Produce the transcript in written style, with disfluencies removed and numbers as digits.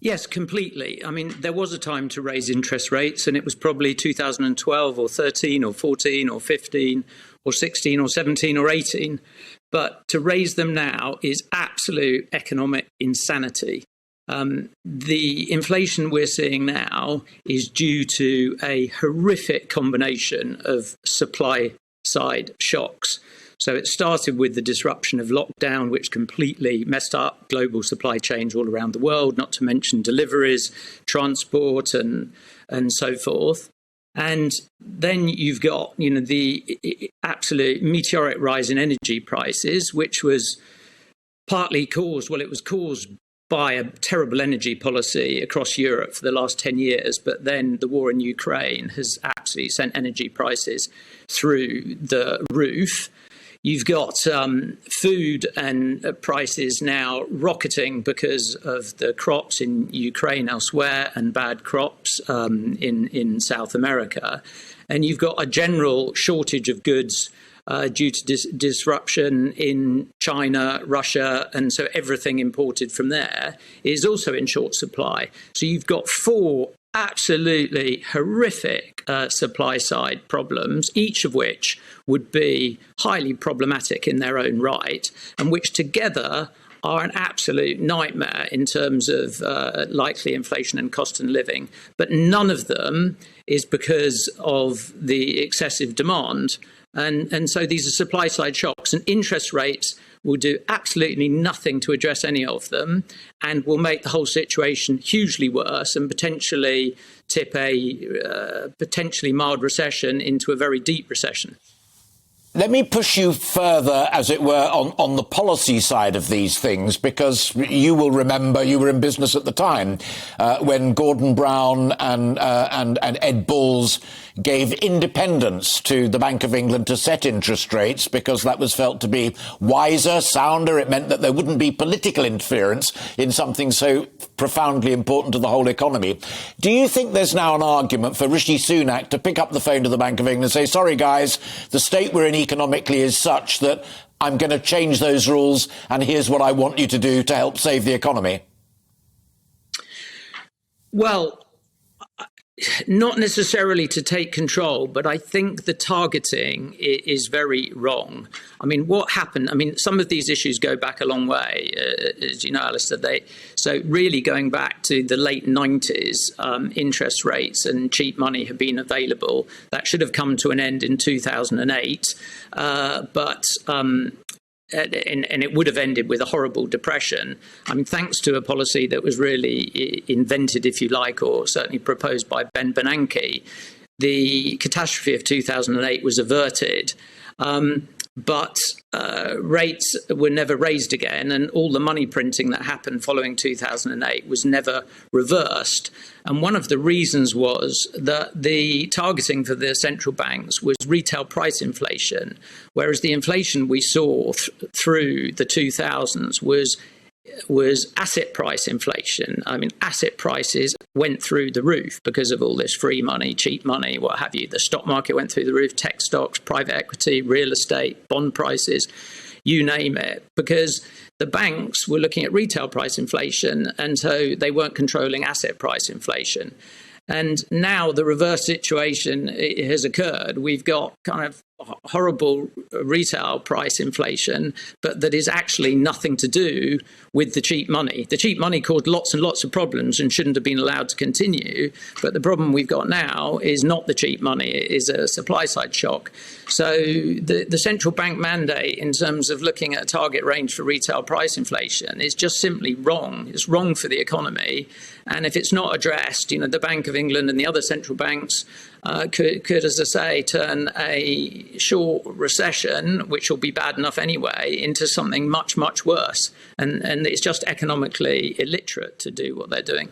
Yes, completely. I mean, there was a time to raise interest rates, and it was probably 2012 or 13 or 14 or 15 or 16 or 17 or 18. But to raise them now is absolute economic insanity. The inflation we're seeing now is due to a horrific combination of supply side shocks. So it started with the disruption of lockdown, which completely messed up global supply chains all around the world, not to mention deliveries, transport, and so forth. And then you've got, the absolute meteoric rise in energy prices, which was partly caused, it was caused by a terrible energy policy across Europe for the last 10 years. But then the war in Ukraine has absolutely sent energy prices through the roof. You've got food and prices now rocketing because of the crops in Ukraine elsewhere and bad crops in South America. And you've got a general shortage of goods due to disruption in China, Russia, and so everything imported from there is also in short supply. So you've got four absolutely horrific supply side problems, each of which would be highly problematic in their own right, and which together are an absolute nightmare in terms of likely inflation and cost of living. But none of them is because of the excessive demand. And so these are supply side shocks, and interest rates will do absolutely nothing to address any of them, and will make the whole situation hugely worse and potentially tip a potentially mild recession into a very deep recession. Let me push you further, as it were, on the policy side of these things, because you will remember you were in business at the time when Gordon Brown and Ed Balls gave independence to the Bank of England to set interest rates because that was felt to be wiser, sounder. It meant that there wouldn't be political interference in something so profoundly important to the whole economy. Do you think there's now an argument for Rishi Sunak to pick up the phone to the Bank of England and say, sorry, guys, the state we're in economically is such that I'm going to change those rules and here's what I want you to do to help save the economy? Well, not necessarily to take control, but I think the targeting is very wrong. I mean, what happened? I mean, some of these issues go back a long way, as you know, Alistair. So really going back to the late 90s, interest rates and cheap money have been available. That should have come to an end in 2008. And it would have ended with a horrible depression. I mean, thanks to a policy that was really invented, if you like, or certainly proposed by Ben Bernanke, the catastrophe of 2008 was averted. But rates were never raised again, and all the money printing that happened following 2008 was never reversed. And one of the reasons was that the targeting for the central banks was retail price inflation, whereas the inflation we saw through the 2000s was asset price inflation. I mean, asset prices went through the roof because of all this free money, cheap money, what have you. The stock market went through the roof, tech stocks, private equity, real estate, bond prices, you name it, because the banks were looking at retail price inflation, and so they weren't controlling asset price inflation. And now the reverse situation has occurred. We've got kind of horrible retail price inflation, but that is actually nothing to do with the cheap money. The cheap money caused lots and lots of problems and shouldn't have been allowed to continue. But the problem we've got now is not the cheap money, it is a supply side shock. So the central bank mandate in terms of looking at a target range for retail price inflation is just simply wrong. It's wrong for the economy. And if it's not addressed, the Bank of England and the other central banks could, as I say, turn a short recession, which will be bad enough anyway, into something much, much worse. And it's just economically illiterate to do what they're doing.